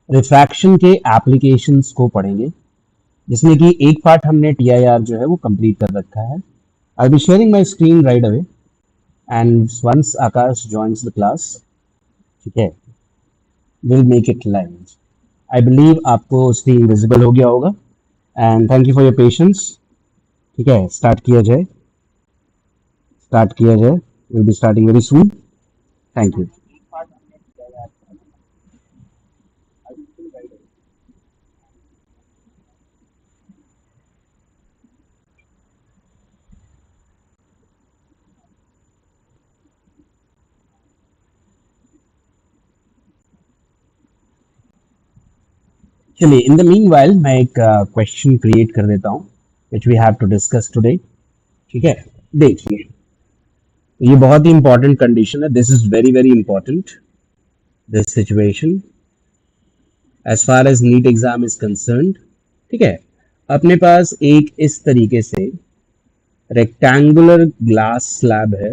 Refraction के applications को पढ़ेंगे, जिसमें कि एक पार्ट हमने TIR जो है वो कंप्लीट कर रखा है. I be sharing my screen right away and once Akash joins the class, ठीक है, will make it live. I believe आपको स्क्रीन विजिबल हो गया होगा and thank you for your patience. ठीक है, स्टार्ट किया जाए. Will be starting very soon. Thank you. चलिए, इन द मीन वाइल मैं एक क्वेश्चन क्रिएट कर देता हूँ which we have to discuss today. ठीक है, देखिए, ये बहुत ही इंपॉर्टेंट कंडीशन है. This is very very important, this situation as far as NEET exam is concerned. ठीक है, अपने पास एक इस तरीके से रेक्टेंगुलर ग्लास स्लैब है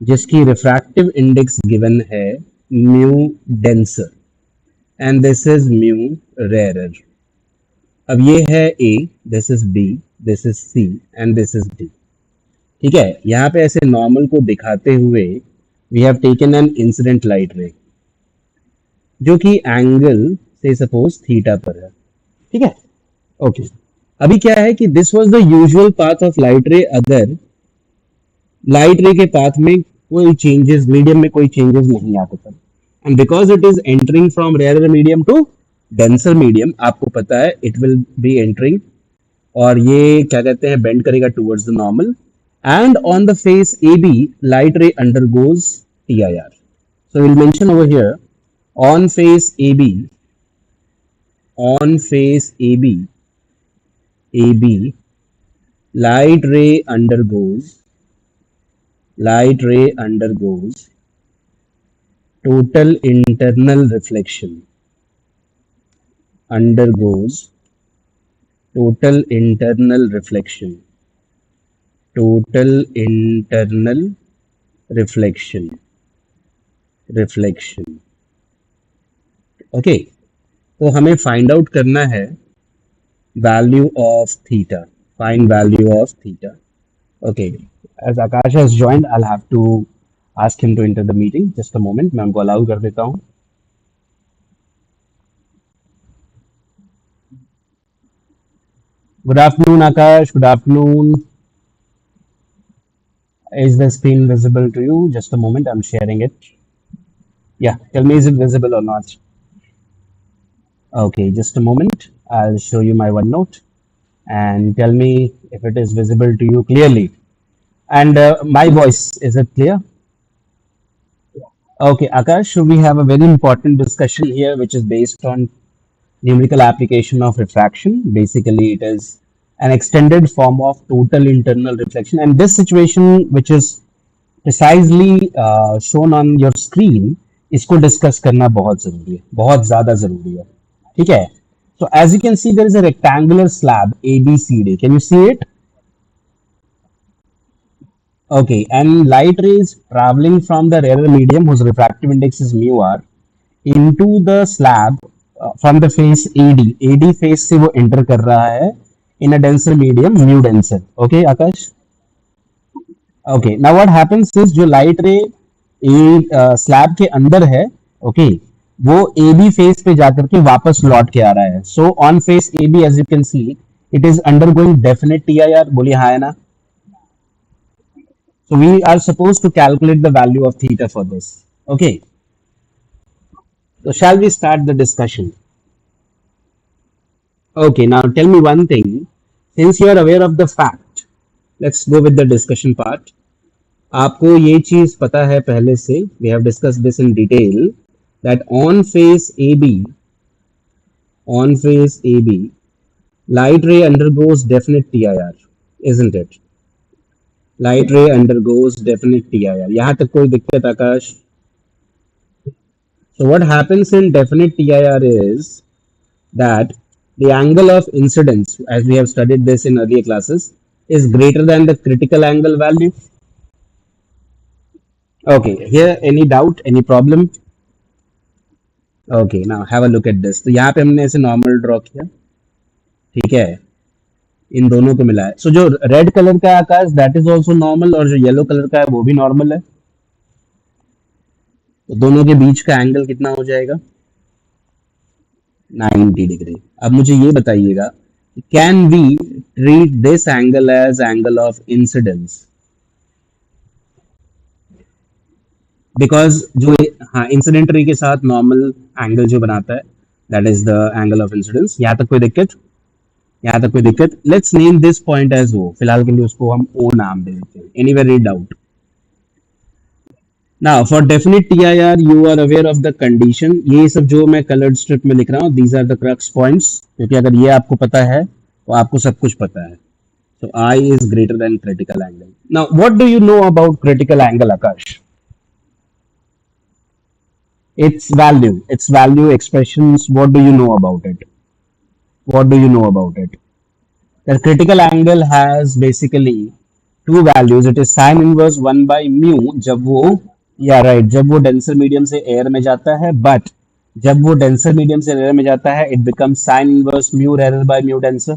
जिसकी रिफ्रैक्टिव इंडेक्स गिवन है mu denser and this is mu rarer. अब ये है A, this is B, this is C and this is D. ठीक है, यहाँ पे ऐसे नॉर्मल को दिखाते हुए we have taken an incident light ray जो कि एंगल से सपोज थीटा पर है. ठीक है, ओके. अभी क्या है कि this was the usual path of light रे अगर लाइट रे के पाथ में कोई चेंजेस, मीडियम में कोई चेंजेस नहीं आते थे. And because it is entering from rare medium to denser medium, आपको पता है इट विल बी एंटरिंग और ये क्या कहते हैं, बेंड करेगा towards the normal. And on the face AB light रे undergoes TIR. So we'll mention over here on face AB, AB light ray undergoes total internal reflection, undergoes total internal reflection, okay. तो हमें find out करना है value of theta, find value of theta. Okay, as Akash has joined, I'll have to ask him to enter the meeting. Just a moment, मैं उनको allow कर देता हूँ. Good afternoon, Akash. Good afternoon. Is the screen visible to you? Just a moment, I'm sharing it. Yeah, tell me, is it visible or not? Okay, just a moment. I'll show you my OneNote and tell me if it is visible to you clearly. And my voice, is it clear? Okay, Akash, so we have a very important discussion here, which is based on numerical application of refraction. Basically, it is an extended form of total internal reflection. And this situation, which is precisely shown on your screen, इसको discuss करना बहुत जरूरी है, बहुत ज्यादा जरूरी है. ठीक है, so as you can see, there is a rectangular slab ABCD. Can you see it? Okay, and light rays traveling from the rarer medium whose refractive index is mu r into the slab from the face AD face से वो enter कर रहा है in a denser medium mu denser. Okay, Akash? Okay, now what happens is जो light ray slab के अंदर है, okay, वो AB फेस पे जाकर के वापस लौट के आ रहा है. So on face AB as you can see it is undergoing definite TIR. बोलिए हाँ है ना? So we are supposed to calculate the value of theta for this. Okay. So shall we start the discussion? Okay, now tell me one thing. Since you are aware of the fact, let's go with the discussion part. आपको ये चीज पता है पहले से, we have discussed this in detail, that on face AB, light ray undergoes definite TIR, isn't it? Light ray undergoes definite TIR. यहाँ तक कोई दिक्कत आकाश? So what happens in definite TIR is that the angle of incidence, as we have studied this in earlier classes, is greater than the critical angle value. Okay, here any doubt, any problem? Okay now have a look at this. तो यहाँ पे हमने ऐसे normal draw किया, ठीक है, इन दोनों को मिला है। सो जो रेड कलर का है आकाश, दैट इज ऑल्सो नॉर्मल, और जो येलो कलर का है वो भी नॉर्मल है। तो दोनों के बीच का एंगल कितना हो जाएगा? 90 डिग्री। अब मुझे ये बताइएगा, can we treat this angle as angle of incidence? Because जो, हाँ, इंसिडेंट रे के साथ नॉर्मल एंगल जो बनाता है, that is the angle of incidence. यहाँ तक कोई दिक्कत? यहाँ तक कोई दिक्कत? Let's name this point as O, फिलहाल के लिए उसको हम ओ नाम दे देते हैं। Anywhere knee doubt? Now, for definite TIR, you are aware of the condition. ये सब जो मैं colored strip में लिख रहा हूँ, these are the crux points. क्योंकि अगर ये आपको पता है, तो आपको सब कुछ पता है. So I is greater than critical angle. Now, what do you know about critical angle, Akash? Its value expressions. What do you know about it? What do you know about it? The critical angle has basically two values. It is sin inverse 1 by mu जब वो, या right, जब वो denser medium से air में जाता है, but जब वो डेंसर मीडियम से एयर में जाता है, it becomes sine inverse mu rare by mu denser.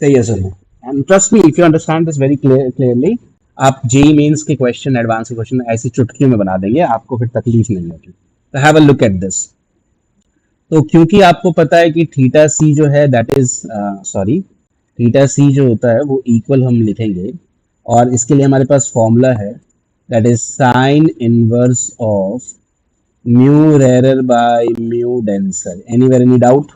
सही है sir. And trust me, if you understand this very clearly, आप जेई मेंस के क्वेश्चन, एडवांस के क्वेश्चन ऐसी चुटकियों में बना देंगे, आपको फिर तकलीफ नहीं होगी। तो have a look at this. तो क्योंकि आपको पता है कि थीटा सी जो है, दैट इज, सॉरी, थीटा सी जो होता है वो इक्वल हम लिखेंगे, और इसके लिए हमारे पास फॉर्मूला है, that is sine inverse of mu rare by mu denser. Anywhere any doubt?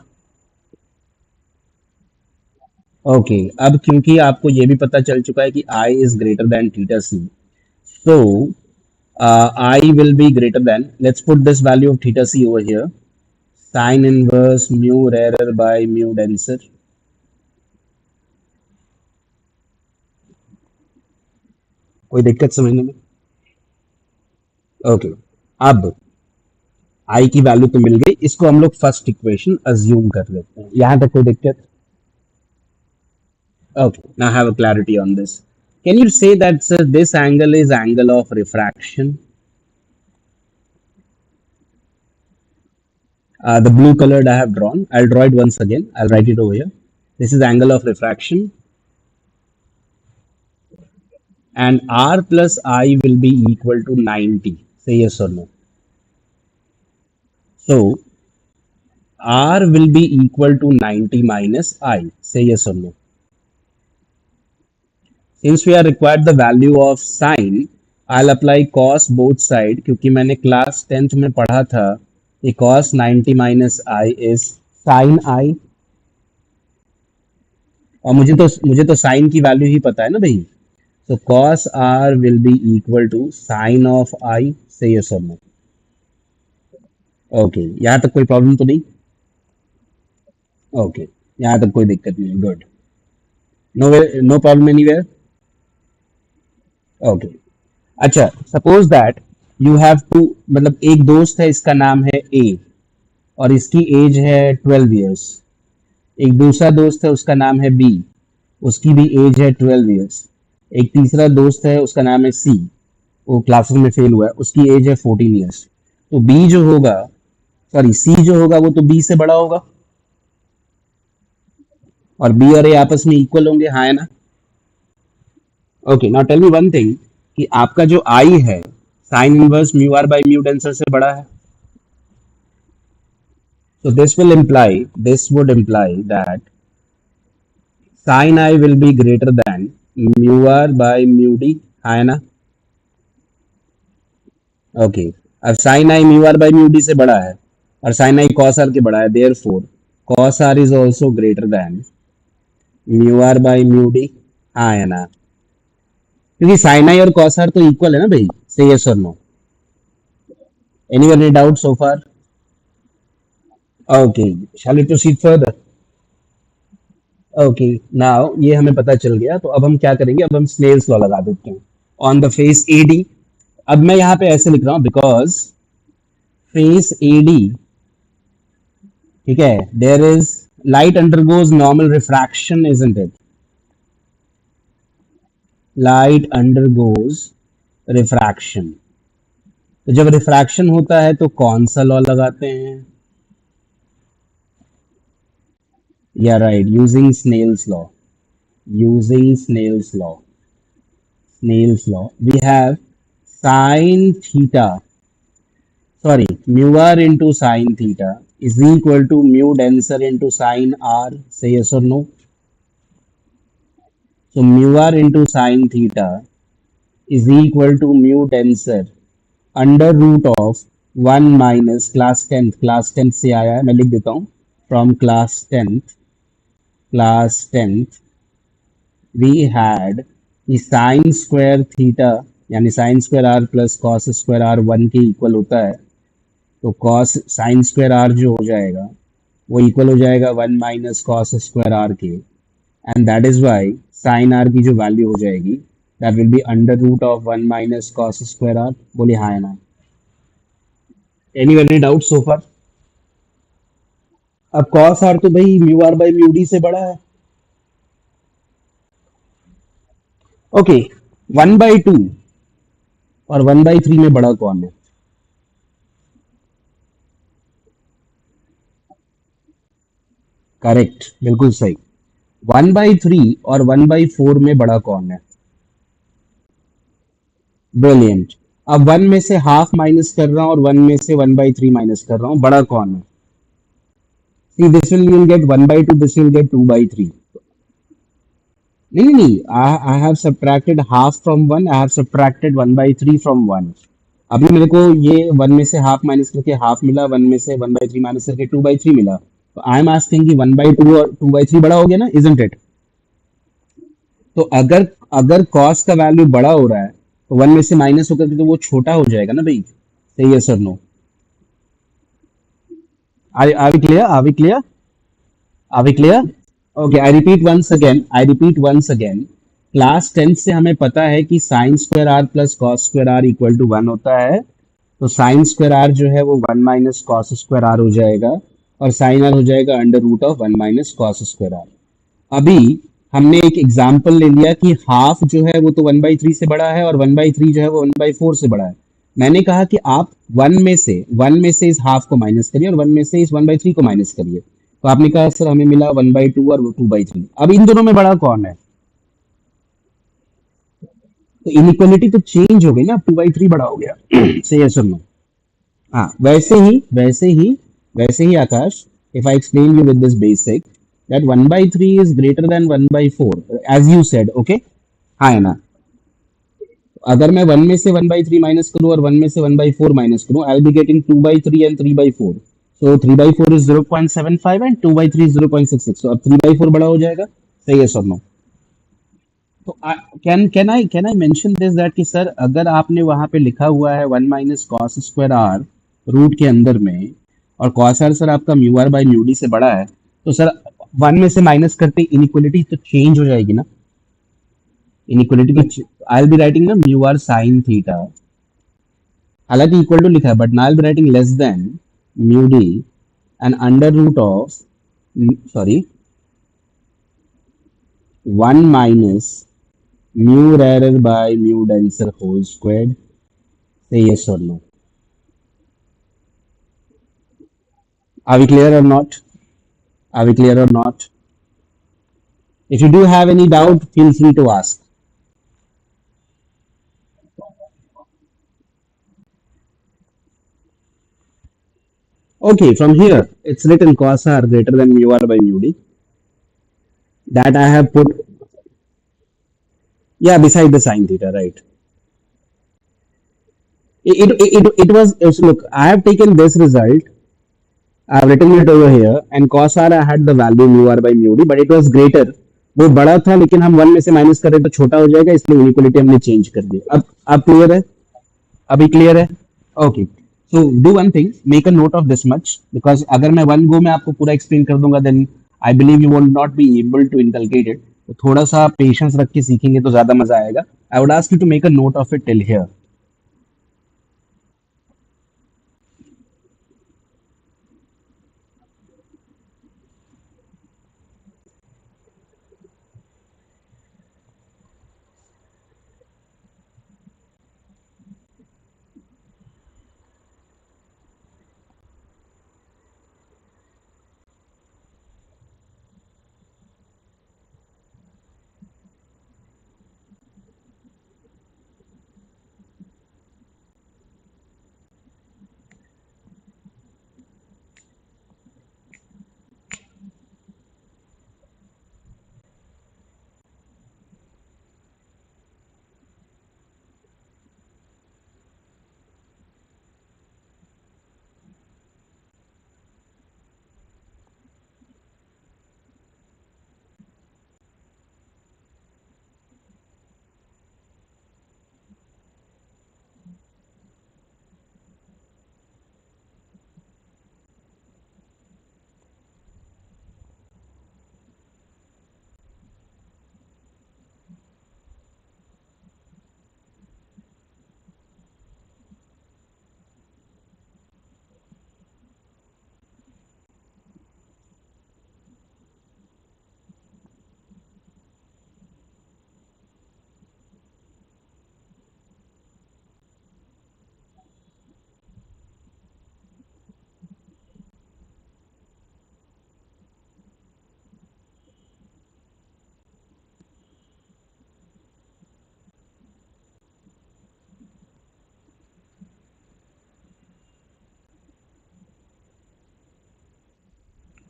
Okay, अब क्योंकि आपको ये भी पता चल चुका है कि i is greater than theta c, so i will be greater than, let's put this value of theta c over here, sine inverse mu rare by mu denser. कोई दिक्कत समझने में? ओके, अब आई की वैल्यू तो मिल गई, इसको हम लोग फर्स्ट इक्वेशन अज्यूम कर लेते हैं। यहां तक कोई दिक्कत? Okay, now have a clarity on this. Can you say that sir this angle is angle of refraction? The blue colored I have drawn, I'll draw it once again, I'll write it over here. This is angle of refraction, and R plus I will be equal to 90. Say yes or no. So R will be equal to 90 minus I. Say yes or no. Since we are required the value of sine, I'll apply cos both side, क्योंकि मैंने class 10th में पढ़ा था कि cos 90 minus I is sin I, और मुझे तो sign की वैल्यू ही पता है ना भाई। So cos R will be equal to sine of I. Say yes or no. Okay, यहाँ तक कोई प्रॉब्लम तो नहीं? ओके, यहाँ तक कोई दिक्कत नहीं, good. No, no problem anywhere? Okay, अच्छा, suppose that you have to, मतलब एक दोस्त है, इसका नाम है ए, और इसकी एज है 12 ईयर्स। एक दूसरा दोस्त है, उसका नाम है बी, उसकी भी एज है 12 ईयर्स। एक तीसरा दोस्त है, उसका नाम है सी, वो क्लासेस में फेल हुआ है, उसकी एज है 14 ईयर्स। तो बी जो होगा, सॉरी, सी जो होगा वो तो बी से बड़ा होगा, और बी और ए आपस में इक्वल होंगे, हाँ है ना? Okay, now tell me one thing, कि आपका जो आई है, sine inverse mu r by mu denser से बड़ा है। So this would imply that sin I will be greater than mu r by mu d, है ना? ओके, अब sin I mu r by mu d से बड़ा है, और sin I cos r के बड़ा है, therefore cos r is also greater than mu r by mu d, हाँ है ना? क्योंकि sin I और cos r तो इक्वल है ना भाई। से yes or no? Anyone any doubt so far? Okay, shall we proceed further? Okay, now ये हमें पता चल गया, तो अब हम क्या करेंगे, अब हम स्नेल्स लॉ लगा देते हैं on the face A D. अब मैं यहाँ पे ऐसे लिख रहा हूँ, बिकॉज फेस ए डी, ठीक है, there is light undergoes normal refraction, isn't it? Light undergoes refraction. तो जब रिफ्रैक्शन होता है तो कौन सा लॉ लगाते हैं? Yeah right, using Snell's law. Using Snell's law, we have sine theta, sorry, mu r into sine theta is equal to mu denser into sine r. Say yes or no. So mu r into sine theta is equal to mu denser under root of 1 minus class 10th से आया है, मैं लिख देता हूँ. From class 10th we had कि sine square theta यानी sine square r plus cos square r 1 के इक्वल होता है. तो कॉस साइन स्क्वायर आर जो हो जाएगा वो इक्वल हो जाएगा 1 माइनस कॉस स्क्वायर आर के. And that is why sine r की जो वैल्यू हो जाएगी that will be under root of 1 minus cos square r. बोलिए हाँ या ना. Any doubt so far? अब कॉस आर तो भाई mu r by mu d से बड़ा है. ओके, 1/2 और 1/3 में बड़ा कौन है? करेक्ट, बिल्कुल सही. 1/3 और 1/4 में बड़ा कौन है? ब्रिलियंट. अब 1 में से हाफ माइनस कर रहा हूं और 1 में से 1/3 माइनस कर रहा हूं, बड़ा कौन है? See this will get 1/2, this will get 2/3. नहीं नहीं नहीं, I have subtracted half from 1, I have subtracted 1/3 from 1. अभी मेरे को ये 1 में से हाफ माइनस करके हाफ मिला, 1 में से 1/3 माइनस करके 2/3 मिला. तो आई एम आस्किंग कि 1/2 और 2/3 बड़ा हो गया ना, इजंट इट? तो अगर अगर कॉस का वैल्यू बड़ा हो रहा है तो 1 में से माइनस होकर के तो वो छोटा हो जाएगा ना भाई. सही है sir? No? Are we clear? Are we clear? Okay, I repeat once again. Class 10 से हमें पता है कि sine square r plus cos square r equal to 1 होता है. तो साइन स्क्वायर आर जो है वो 1 माइनस कॉस स्क्वायर आर हो जाएगा और साइन आर हो जाएगा under root of 1 minus cos square r. अभी हमने एक एग्जाम्पल ले लिया कि हाफ जो है वो तो 1/3 से बड़ा है और 1/3 जो है वो 1/4 से बड़ा है. मैंने कहा कि आप 1 में से इस हाफ को माइनस करिए और 1 में से इस 1/3 को माइनस करिए. तो आपने कहा सर हमें मिला 1/2 और 2/3. अब इन दोनों में बड़ा कौन है? तो इनइक्वालिटी तो चेंज हो गई ना, 2/3 बड़ा हो गया. सही है सर? नो? हाँ, वैसे ही आकाश, if I explain you with this basic that 1/3 is greater than 1/4 as you said, okay? हाँ है ना? अगर मैं 1 में से 1/3 माइनस करूँ और 1 में से 1/4 माइनस करूँ, आई will be getting 2/3 and 3/4. So 3/4 is 0.75 and 2/3 is 0.66. So अब 3/4 बड़ा हो जाएगा. सही है सर? नो? तो can I mention this that कि सर अगर आपने वहां पे लिखा हुआ है 1 minus cos square r root के अंदर में और कॉस आर सर आपका mu r by mu d से बड़ा है, तो सर 1 में से माइनस करते इनइक्वलिटी तो चेंज हो जाएगी ना. इनइक्वलिटी तो आई विल बी राइटिंग ना म्यू आर साइन थीटा, हालांकि इक्वल टू लिखा है but now I will be writing less than mu d and under root of, sorry, 1 minus mu rarer by mu denser whole squared. Say yes or no. Are we clear or not? Are we clear or not? If you do have any doubt, feel free to ask. Okay, from here, it's written cos r greater than mu r by mu d. That I have put, yeah, beside the sine theta, right? It was, look, I have taken this result, I have written it over here, and cos r I had the value mu r by mu d, but it was greater. वो बड़ा था लेकिन हम 1 में से minus कर रहे तो छोटा हो जाएगा, इसलिए इनइक्वलिटी हमने चेंज कर दी. अब क्लियर है? अभी क्लियर है? Okay. So do one thing, make a note of this much, because अगर मैं वन गो में आपको पूरा एक्सप्लेन कर दूंगा then I believe you will not be able to inculcate it. तो थोड़ा सा पेशेंस रख के सीखेंगे तो ज्यादा मजा आएगा. I would ask you to make a note of it till here.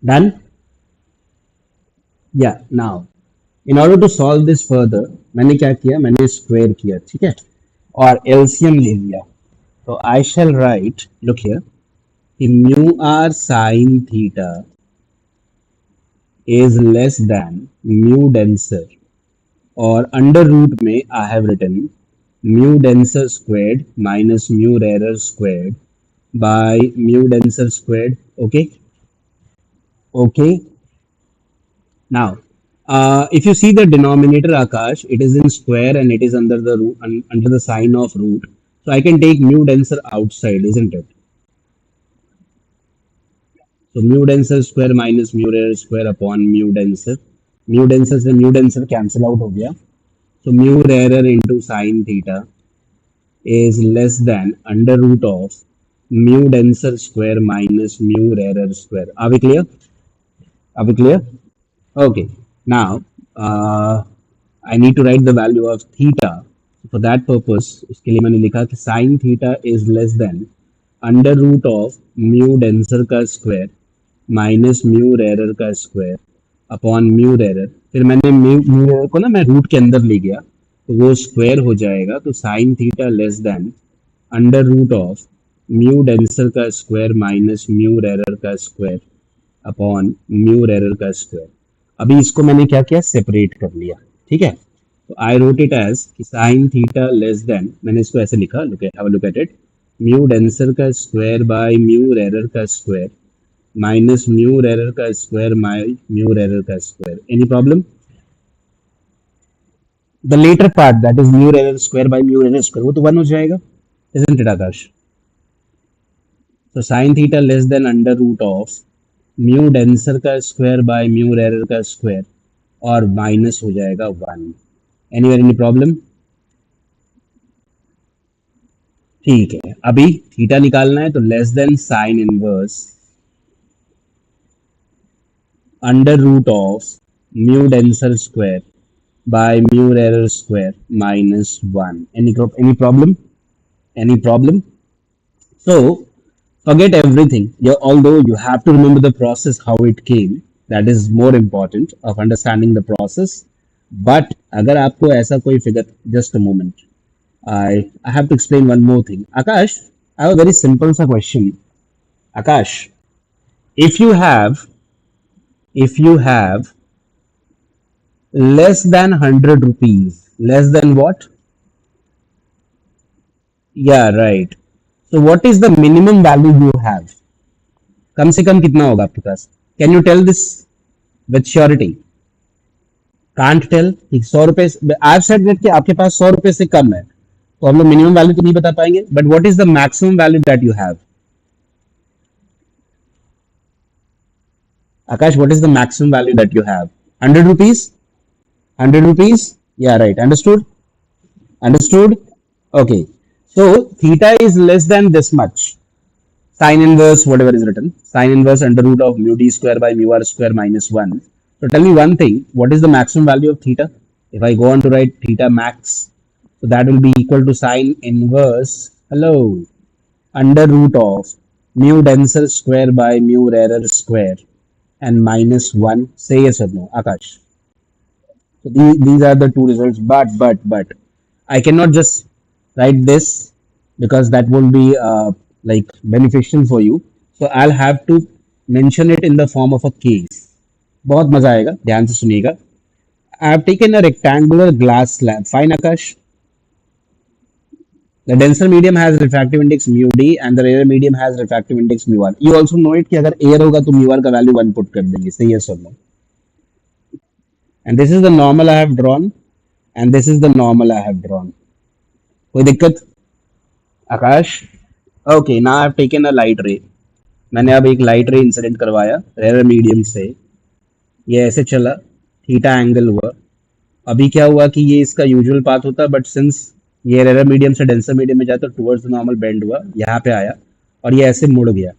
Done. Yeah now in order to solve this further मैंने क्या किया, मैंने स्क्वायर किया, ठीक है, और एलसीएम ले लिया. तो I shall write, look here, कि mu r sine theta is less than mu denser, or under root में I have written mu denser squared minus mu rarer squared by mu denser squared. Okay, okay. Now, if you see the denominator Akash, it is in square and it is under the root, under the sign of root. So I can take mu denser outside, isn't it? So mu denser square minus mu rarer square upon mu denser. Mu denser से mu denser cancel out हो गया. So mu rarer into sine theta is less than under root of mu denser square minus mu rarer square. Are we clear? Are we clear? Okay. Now, I need to write the value of theta. For that purpose, उसके लिए मैंने लिखा कि sin theta is less than under root of mu denser का square minus mu rarer का square upon mu rarer. फिर मैंने mu rarer को ना मैं रूट के अंदर ले गया तो वो स्क्वायर हो जाएगा. तो sine theta less than under root of mu denser का स्क्वायर माइनस म्यू रेरर का स्क्वायर अपॉन म्यू रेरर का स्क्वायर. अभी इसको मैंने क्या किया, सेपरेट कर लिया, ठीक है. तो आई रोट इट एज कि साइन थीटा लेस देन, मैंने इसको ऐसे लिखा, look have a look at it, mu denser का स्क्वायर बाय म्यू रेरर का स्क्वायर माइनस म्यू रेरर का स्क्वायर बाय म्यू रेरर का square. Any problem? The latter part that is mu rarer square by mu rarer square वो तो one हो जाएगा, isn't it Akash? तो sine theta less than under root of mu denser का square by mu rarer का square और minus हो जाएगा वन. Anywhere any problem? ठीक है. अभी थीटा निकालना है तो less than sine inverse under root of mu denser square by mu rarer square minus 1. Any problem? Any problem? So forget everything. Although you have to remember the process, how it came. That is more important of understanding the process. But अगर आपको ऐसा कोई figure, just a moment. I have to explain one more thing. Akash, I have a very simple सा question. Akash, if you have less than 100 rupees, less than what? Yeah, right. So what is the minimum value you have? कम से कम कितना होगा आपके पास? Can you tell this with surety? Can't tell. 100 रुपए. I've said that कि आपके पास 100 रुपए से कम है तो हम लोग मिनिमम वैल्यू तो नहीं बता पाएंगे. But what is the maximum value that you have? Akash, what is the maximum value that you have? 100 rupees? 100 rupees? Yeah, right. Understood? Understood? Okay. So theta is less than this much. Sine inverse, whatever is written. Sine inverse under root of mu d square by mu r square minus 1. So tell me one thing. What is the maximum value of theta? If I go on to write theta max, so that will be equal to sine inverse, hello, under root of mu denser square by mu rarer square and minus 1. Say yes or no, Akash. So these are the two results, but I cannot just write this because that won't be like beneficial for you. So I'll have to mention it in the form of a case. बहुत मजा आएगा, ध्यान से सुनिएगा. I have taken a rectangular glass slab. Fine, Akash. The denser medium has refractive index mu d and the rarer medium has refractive index mu r. You also know it कि अगर air होगा तो mu r का value 1 put कर देंगे. Say yes or no. And this is the normal I have drawn and this is the normal I have drawn. कोई दिक्कत? आकाश? Okay, now I have taken a light ray. मैंने अब एक light ray incident करवाया rare medium से. ये ऐसे चला, थीटा एंगल हुआ. अभी क्या हुआ कि ये इसका यूजुअल पाथ होता है बट सिंस ये रेयर मीडियम से डेंसर मीडियम में जाता टुवर्ड्स द नॉर्मल बेंड हुआ, यहाँ पे आया और ये ऐसे मुड़ गया.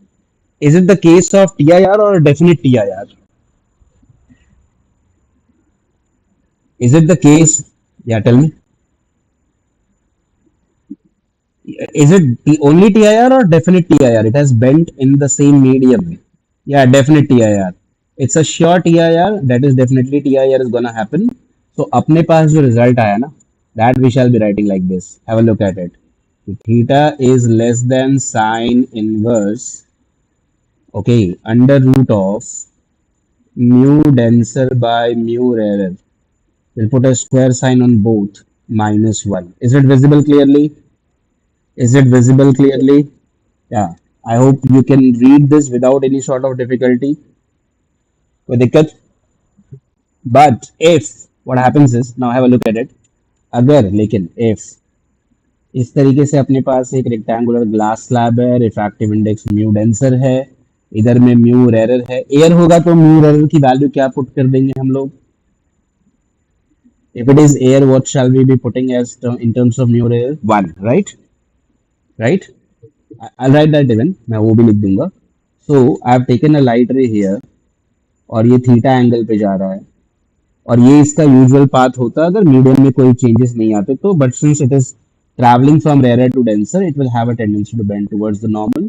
Is it the case of T I R और definite T I R? Is it the case? Yeah, tell me. Is it the only TIR or definite TIR? It has bent in the same medium. Yeah, definite TIR. It's a sure TIR. That is definitely TIR is gonna happen. So अपने पास जो result आया ना, that we shall be writing like this. Have a look at it. Theta is less than sine inverse, okay, under root of mu denser by mu rarer. We'll put a square sign on both, minus 1. Is it visible clearly? Is it visible clearly? Yeah. I hope you can read this without any sort of difficulty. कोई दिक्कत? But if what happens is, now have a look at it. अगर लेकिन if इस तरीके से अपने पास एक rectangular glass slab है, रिफ्रैक्टिव इंडेक्स म्यू डेंसर है, इधर में म्यू रेरर है, एयर होगा तो म्यू रेरर की वैल्यू क्या पुट कर देंगे हम लोग? If it is air, what shall we be putting as in terms of mu real? 1, right? Right? I'll write that even. मैं वो भी लिख दूंगा. So I have taken a light ray here और ये थीटा एंगल पे जा रहा है और ये इसका यूजुअल पाथ होता अगर मीडियम में कोई चेंजेस नहीं आते तो but since it is travelling from rare to denser it will have a tendency to bend towards the normal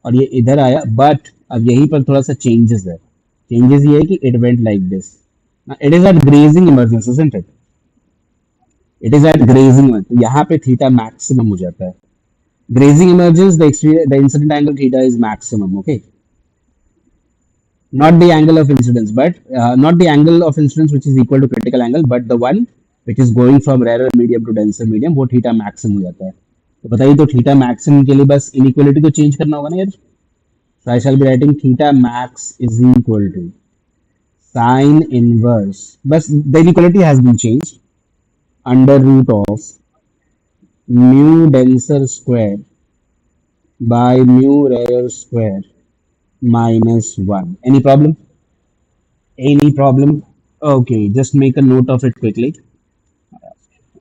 और ये इधर आया बट अब यहीं पर थोड़ा सा चेंजेस है. चेंजेस ये है कि it went like this. It is at grazing emergence isn't it? It is at grazing तो यहाँ पे थीटा मैक्सिमम हो जाता है. Grazing emergence, the incident angle theta is maximum. Okay, not the angle of incidence, but not the angle of incidence which is equal to critical angle, but the one which is going from rarer medium to denser medium, वो theta maximum हो जाता है. तो बताइए तो theta maximum के लिए बस इनइक्वालिटी को चेंज करना होगा ना यार. So I shall be writing theta max is equal to sine inverse. But the inequality has been changed under root of mu denser square by mu rarer square minus 1. Any problem? Any problem? Okay, just make a note of it quickly.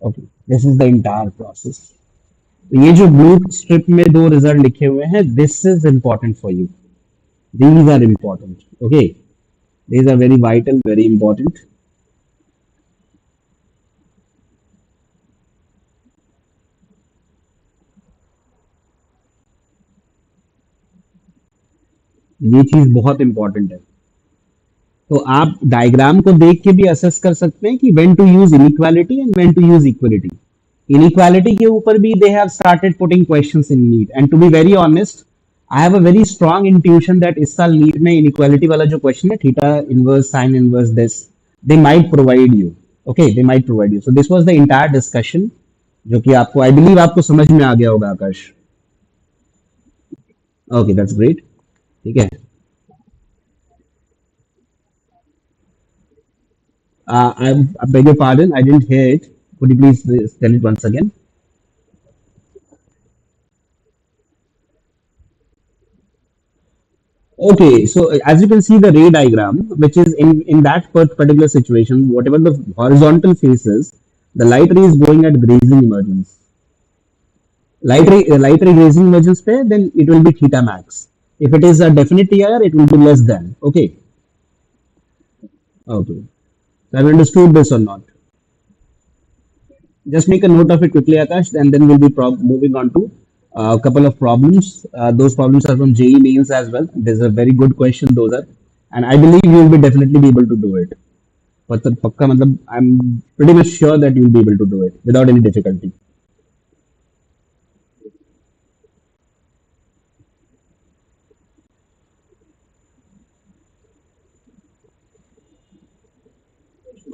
Okay, this is the entire process. ये जो blue strip में दो result लिखे हुए हैं, this is important for you. These are important. Okay, these are very vital, very important. ये चीज बहुत इंपॉर्टेंट है. तो आप डायग्राम को देख के भी असेस कर सकते हैं कि when to use inequality and when to use equality. Inequality के ऊपर भी they have started putting questions in NEET and to be very honest I have a very strong intuition that इस साल नीट में इनइक्वालिटी वाला जो question है theta inverse sine inverse this they might provide you. Okay, they might provide you. So this was the entire discussion जो कि आपको आई believe आपको समझ में आ गया होगा आकाश. Okay, that's great. ठीक है. I beg your pardon, I didn't hear it. Could you please tell it once again? Okay, so as you can see the ray diagram, which is in that particular situation, whatever the horizontal face is, the light ray is going at grazing emergence. Light ray grazing emergence पे, then it will be theta max. If it is a definite TIR, it will be less than. Okay, okay. So I've understood this or not? Just make a note of it quickly, Akash, and then we'll be moving on to a couple of problems. Those problems are from JE mains as well. There's a very good question, those are, and I believe you'll be definitely be able to do it. But the pakka matlab, I'm pretty much sure that you'll be able to do it without any difficulty.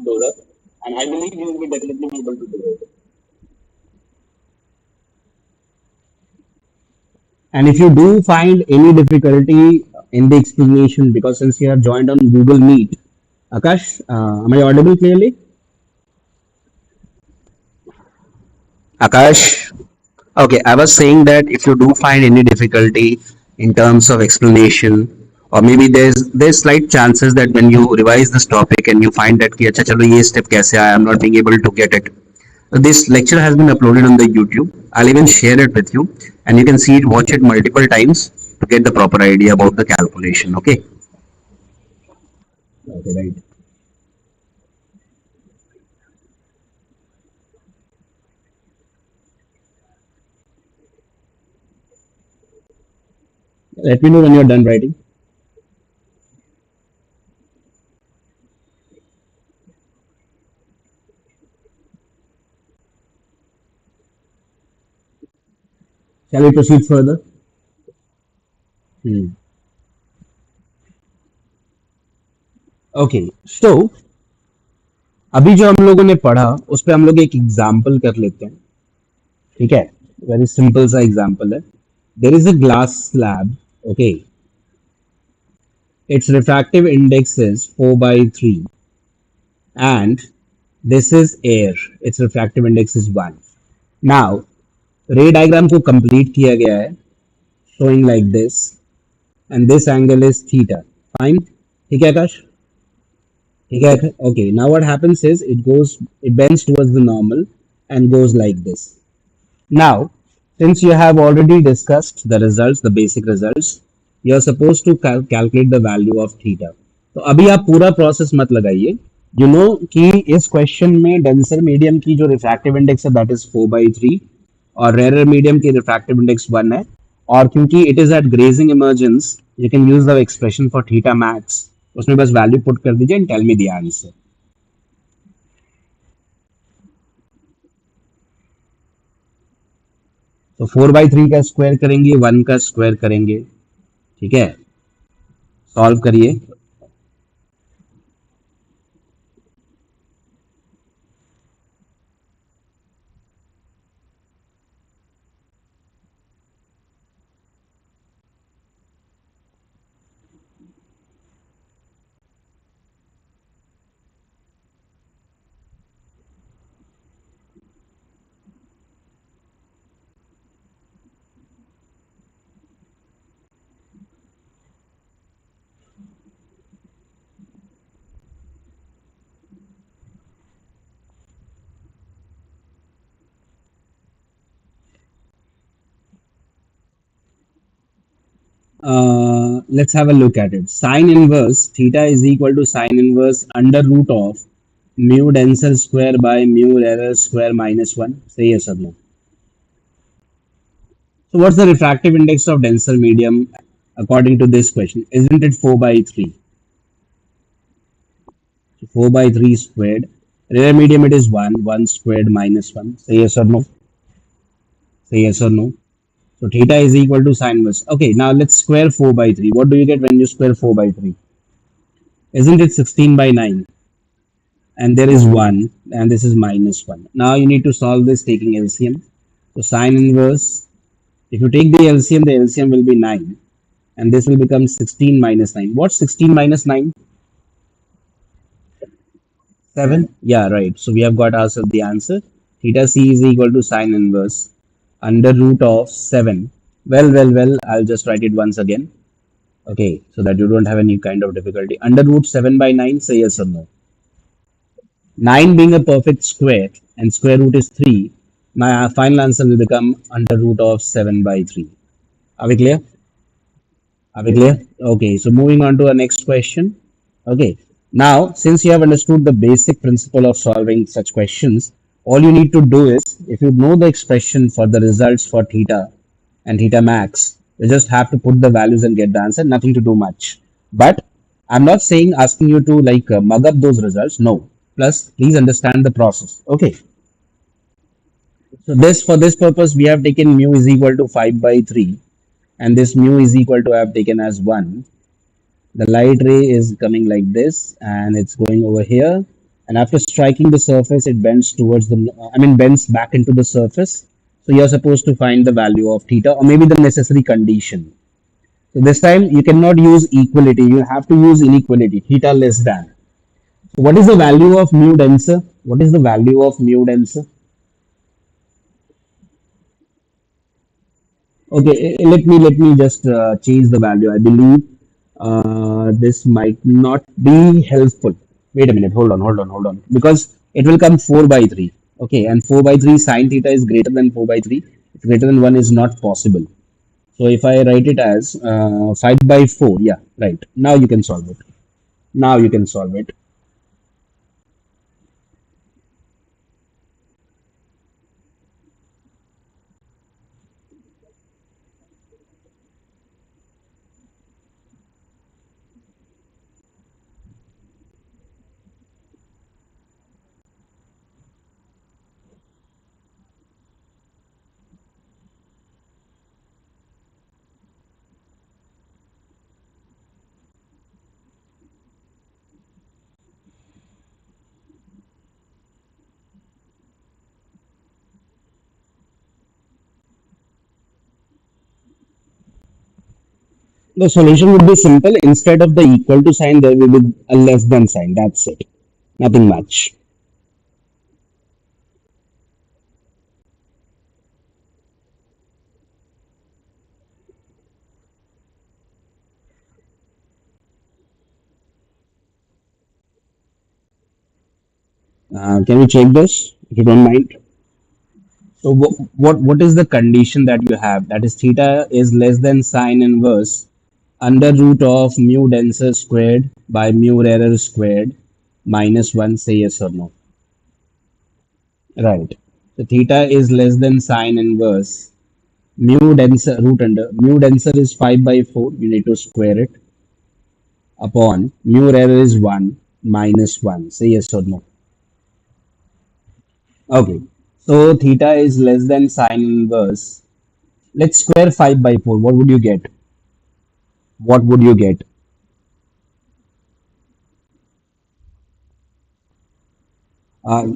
Those are, and I believe you'll be definitely be able to do it. And if you do find any difficulty in the explanation, because since you have joined on Google Meet, Akash, am I audible clearly? Akash? Okay, I was saying that if you do find any difficulty in terms of explanation, or maybe there's slight chances that when you revise this topic and you find that कि अच्छा चलो ये step कैसे आया, I'm not being able to get it. So this lecture has been uploaded on the YouTube. I'll even share it with you, and you can see it, watch it multiple times to get the proper idea about the calculation. Okay. Okay, right. Let me know when you're done writing. Shall we proceed further? Hmm. Okay so अभी जो हम लोगों ने पढ़ा उस पे हम लोग एक एग्जाम्पल कर लेते हैं. ठीक है. वेरी सिंपल सा एग्जाम्पल है. There is a glass slab. Okay. It's refractive index is 4/3 and this is air. Its refractive index is 1. Now ray diagram को complete किया गया है showing like this and this angle is theta. Fine. ठीक है आकाश. ठीक है. Okay, now what happens is it bends towards the normal and goes like this. Now, since you have already discussed the results, the basic results, you are supposed to calculate the value of theta. तो अभी आप पूरा process मत लगाइए. You know कि इस question में denser medium की जो रिफ्रैक्टिव इंडेक्स है दैट इज 4/3 और रेयर मीडियम की रिफ्रैक्टिव इंडेक्स 1 है. और क्योंकि it is at grazing emergence you can use the expression for theta max. उसमें बस वैल्यू पुट कर दीजिए and tell me the answer. तो 4/3 का स्क्वायर करेंगे 1 का स्क्वायर करेंगे. ठीक है. सॉल्व करिए. Let's have a look at it. Sine inverse theta is equal to sine inverse under root of mu denser square by mu rarer square minus 1. Say yes or no. So what's the refractive index of denser medium according to this question? Isn't it 4/3? So 4/3 squared. Rare medium it is 1. 1 squared minus 1. Say yes or no. Say yes or no. So theta is equal to sine inverse. Okay, now let's square 4/3. What do you get when you square 4/3? Isn't it 16/9? And there is 1 and this is minus 1. Now you need to solve this taking LCM. So sine inverse, if you take the LCM will be 9 and this will become 16 minus 9. What's 16 minus 9? 7. Yeah, right. So we have got ourselves the answer. Theta c is equal to sine inverse under root of 7. Well, I'll just write it once again. Okay, so that you don't have any kind of difficulty. Under root 7/9, say yes or no. 9 being a perfect square and square root is 3, my final answer will become under root of 7/3. Are we clear? Are we clear? Okay, so moving on to our next question. Okay, now since you have understood the basic principle of solving such questions, all you need to do is if you know the expression for the results for theta and theta max, you just have to put the values and get the answer, nothing to do much. But I'm not saying asking you to like mug up those results. No. Plus, please understand the process. Okay. So this for this purpose, we have taken mu is equal to 5/3 and this mu is equal to I have taken as 1. The light ray is coming like this and it's going over here. And after striking the surface, it bends towards bends back into the surface. So you're supposed to find the value of theta or maybe the necessary condition. So this time you cannot use equality. You have to use inequality, theta less than. So what is the value of mu denser? What is the value of mu denser? Okay, let me just change the value. I believe this might not be helpful. Wait a minute. Hold on. Because it will come 4/3. Okay, and 4/3 sine theta is greater than 4/3. It's greater than 1 is not possible. So if I write it as 5/4, yeah, right. Now you can solve it. Now you can solve it. The solution would be simple. Instead of the equal to sign, there will be a less than sign. That's it. Nothing much. Can you check this if you don't mind? So what is the condition that you have? That is theta is less than sine inverse under root of mu denser squared by mu rarer squared minus 1. Say yes or no. Right. So theta is less than sine inverse mu denser root under mu denser is 5 by 4. You need to square it upon mu rarer is 1 minus 1. Say yes or no. Okay. So theta is less than sine inverse. Let's square 5 by 4. What would you get? What would you get? Uh,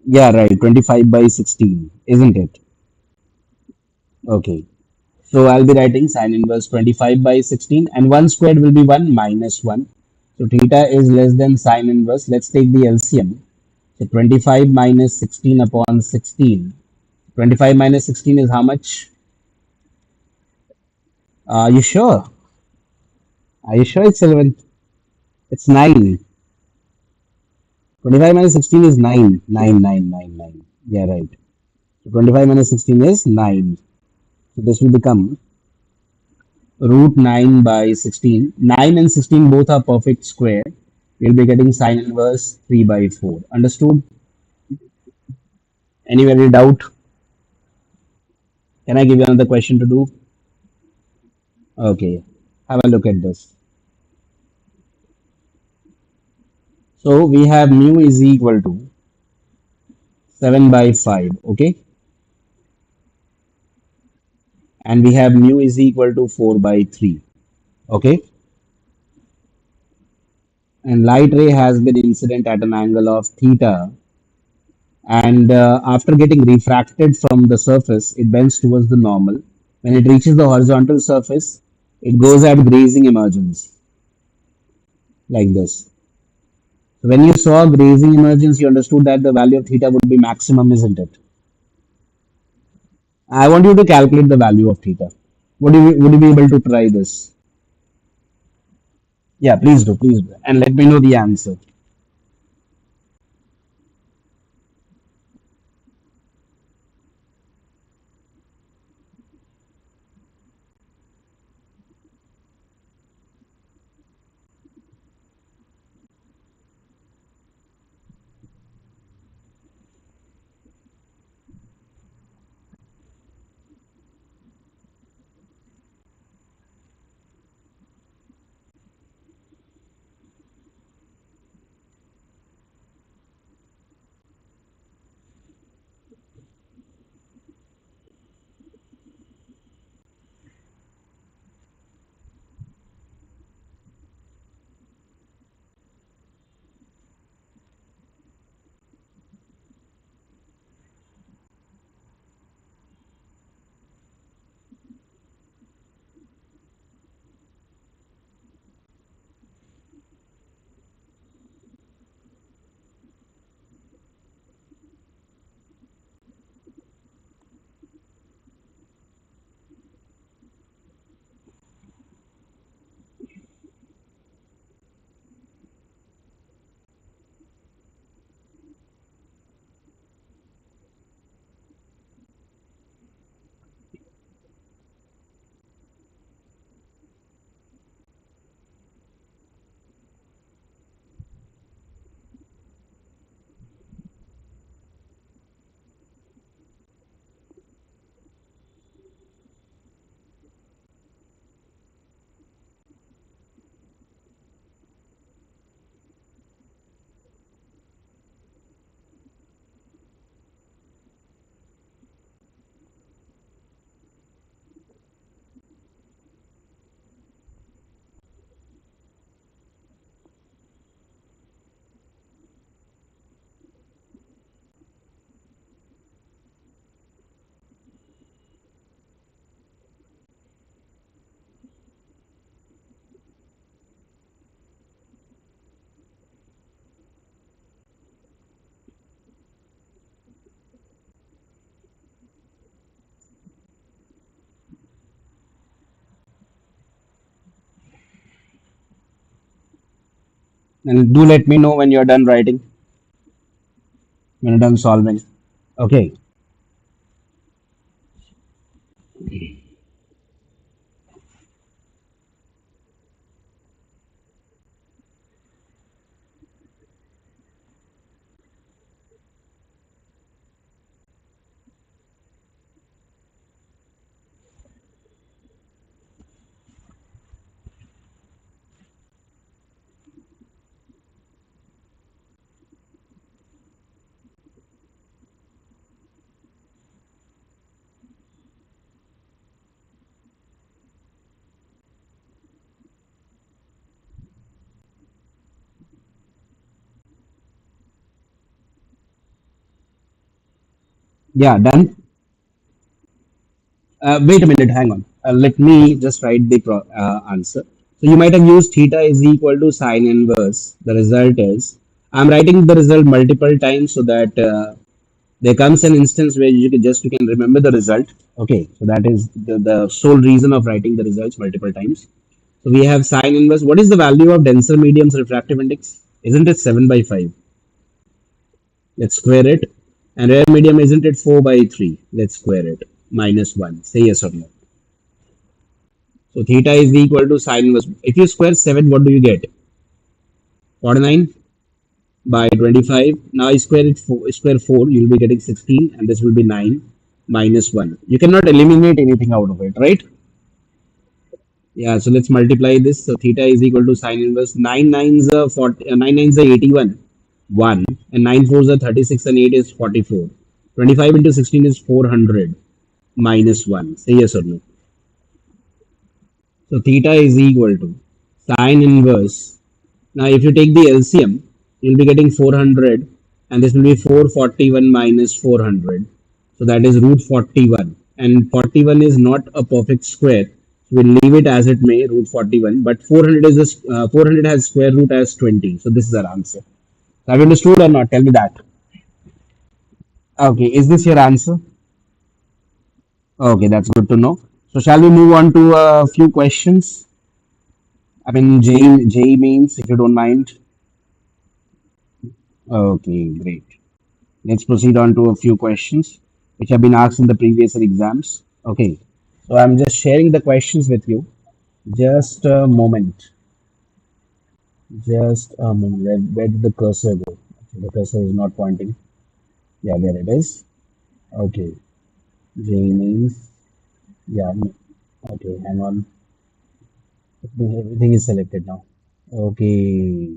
yeah, right. 25 by 16, isn't it? Okay. So I'll be writing sine inverse 25 by 16 and 1 squared will be 1 minus 1. So theta is less than sine inverse. Let's take the LCM. So 25 minus 16 upon 16. 25 minus 16 is how much? Are you sure? Are you sure it's 11? It's 9. 25 minus 16 is 9. 9, 9, 9, 9. Yeah, right. So 25 minus 16 is 9. So this will become root 9 by 16. 9 and 16 both are perfect square. We'll be getting sine inverse 3 by 4. Understood? Any doubt? Can I give you another question to do? Okay. Have a look at this. So we have mu is equal to 7 by 5. Okay. And we have mu is equal to 4 by 3. Okay. And light ray has been incident at an angle of theta. And after getting refracted from the surface, it bends towards the normal. When it reaches the horizontal surface, it goes at grazing emergence like this. So when you saw grazing emergence, you understood that the value of theta would be maximum, isn't it? I want you to calculate the value of theta. Would you be able to try this? Yeah, please do. And let me know the answer. And do let me know when you're done writing, when you're done solving. Okay. Yeah, done. Wait a minute, hang on. Let me just write the answer. So you might have used theta is equal to sine inverse. The result is, I'm writing the result multiple times so that there comes an instance where you can remember the result. Okay, so that is the sole reason of writing the results multiple times. So we have sine inverse. What is the value of denser medium's refractive index? Isn't it 7 by 5? Let's square it. And rare medium, isn't it 4 by 3? Let's square it. Minus 1. Say yes or no. So theta is equal to sine inverse. If you square 7, what do you get? 49 by 25. Now I square it square 4, you'll be getting 16, and this will be 9 minus 1. You cannot eliminate anything out of it, right? Yeah, so let's multiply this. So theta is equal to sine inverse. 9 nines are 40, 9 nines are 81. 1. And 9 fours are 36 and 8 is 44. 25 into 16 is 400 minus 1. Say yes or no. So theta is equal to sine inverse. Now, if you take the LCM, you'll be getting 400, and this will be 441 minus 400. So that is root 41. And 41 is not a perfect square. So we'll leave it as it may, root 41. But 400 is 400 has square root as 20. So this is our answer. Have you understood or not? Tell me that. Okay, is this your answer? Okay, that's good to know. So shall we move on to a few questions? I mean, J means, if you don't mind. Okay, great. Let's proceed on to a few questions which have been asked in the previous exams. Okay, so I'm just sharing the questions with you. Just a moment. Just a moment. Where did the cursor go? The cursor is not pointing. Yeah, there it is. Okay, J means, yeah. Okay, hang on. Everything is selected now. Okay,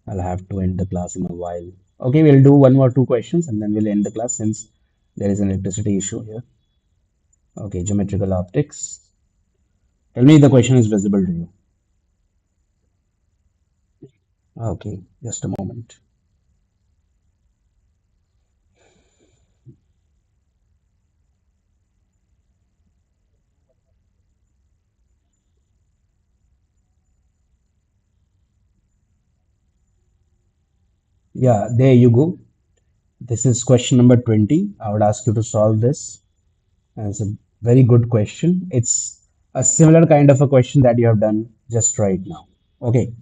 I'll have to end the class in a while. Okay, we'll do one more two questions and then we'll end the class since there is an electricity issue here. Okay, geometrical optics. Tell me if the question is visible to you. Okay, just a moment. Yeah, there you go. This is question number 20. I would ask you to solve this. And it's a very good question. It's a similar kind of a question that you have done just right now. Okay,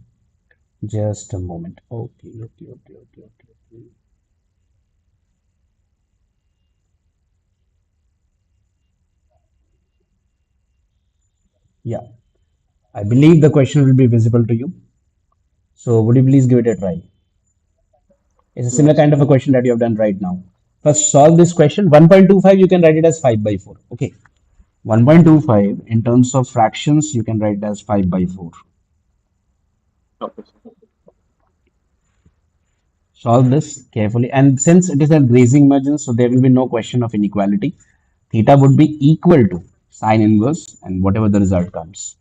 just a moment. Okay. Yeah, I believe the question will be visible to you. So would you please give it a try? It's a similar kind of a question that you have done right now. First, solve this question. 1.25, you can write it as 5 by 4. Okay. 1.25 in terms of fractions, you can write it as 5 by 4. Solve this carefully. And since it is a grazing margin, so there will be no question of inequality. Theta would be equal to sine inverse and whatever the result comes.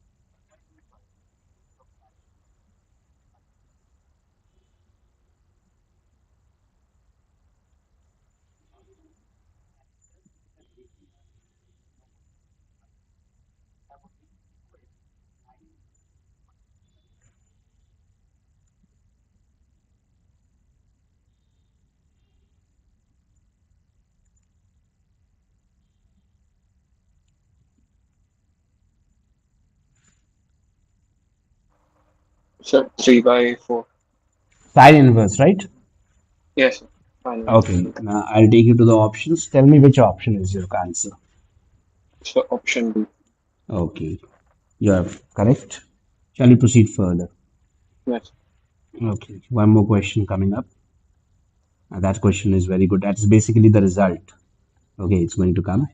So 3 by 4. Sine inverse, right? Yes, sir. Fine with Okay, 3. now I'll take you to the options. Tell me which option is your answer. So option B. Okay, you are correct. Shall we proceed further? Yes. Okay, one more question coming up. That question is very good. That's basically the result. Okay, it's going to come.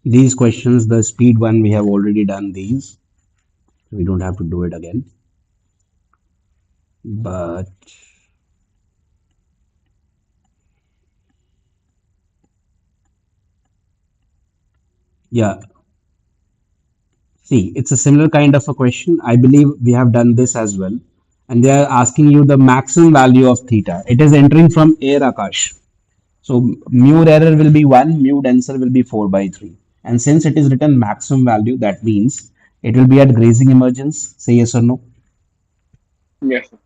These questions, the speed one, we have already done these. We don't have to do it again. But yeah, see, it's a similar kind of a question. I believe we have done this as well. And they are asking you the maximum value of theta. It is entering from air, Akash. So mu error will be 1, mu denser will be 4 by 3. And since it is written maximum value, that means it will be at grazing emergence. Say yes or no. Yes, sir.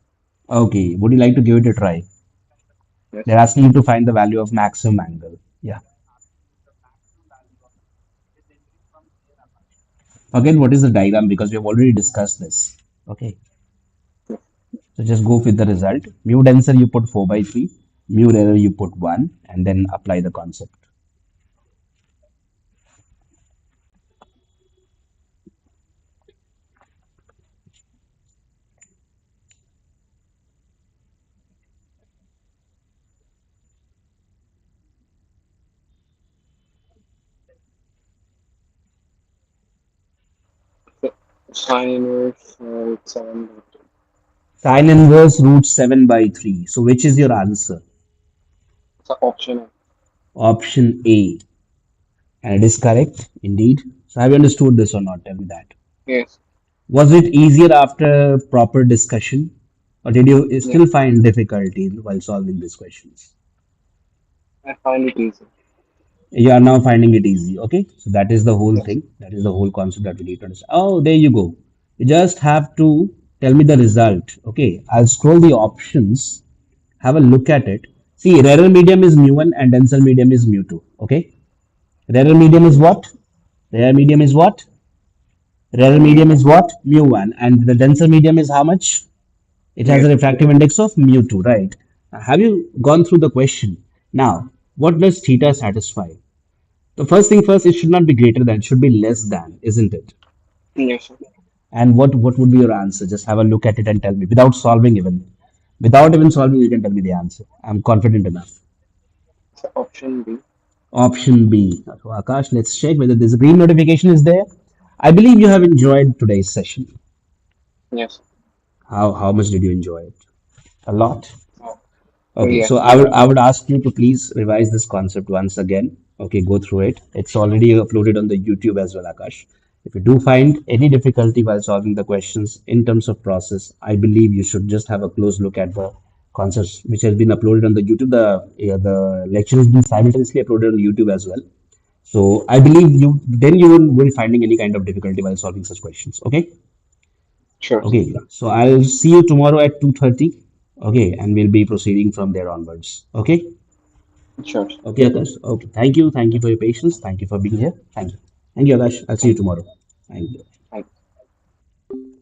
Okay, would you like to give it a try? Yes. They're asking you to find the value of maximum angle. Yeah. Again, what is the diagram? Because we have already discussed this. Okay. Yes. So just go with the result. Mu denser you put 4 by 3. Mu error you put 1 and then apply the concept. So sine inverse root 7 by 3. Sine inverse root 7 by 3. So which is your answer? So option A. Option A. And it is correct, indeed. So have you understood this or not? Tell me that. Yes. Was it easier after proper discussion? Or did you Yes. still find difficulty while solving these questions? I find it easy. You are now finding it easy. Okay. So that is the whole Yes. thing. That is the whole concept that we need to understand. Oh, there you go. You just have to tell me the result. Okay. I'll scroll the options. Have a look at it. See, rarer medium is mu1 and denser medium is mu2. Okay. Rarer medium is Yes. what? Rare medium is what? Rarer Mu medium 1. is what? Mu1. And the denser medium is how much? It has a Mu 2. refractive index of mu2, right? Have you gone through the question? Now, what does theta satisfy? The first thing first, it should not be greater than, it should be less than, isn't it? Yes, sir. And what would be your answer? Just have a look at it and tell me without solving even. Without even solving, you can tell me the answer. I'm confident enough. So option B. Option B. So Akash, let's check whether this green notification is there. I believe you have enjoyed today's session. Yes. How much did you enjoy it? A lot. Oh, Okay, yes. so I would ask you to please revise this concept once again. Okay, go through it. It's already uploaded on the YouTube as well, Akash. If you do find any difficulty while solving the questions in terms of process, I believe you should just have a close look at the concepts which has been uploaded on the YouTube. The lecture has been simultaneously uploaded on YouTube as well. So I believe you won't be finding any kind of difficulty while solving such questions. Okay. Sure, sir. Okay, so I'll see you tomorrow at 2:30. Okay, and we'll be proceeding from there onwards. Okay, Sure, sir. okay, Akash. Okay, thank you for your patience. Thank you for being here. Thank you, Akash. I'll see you Thank you. tomorrow. Thank you.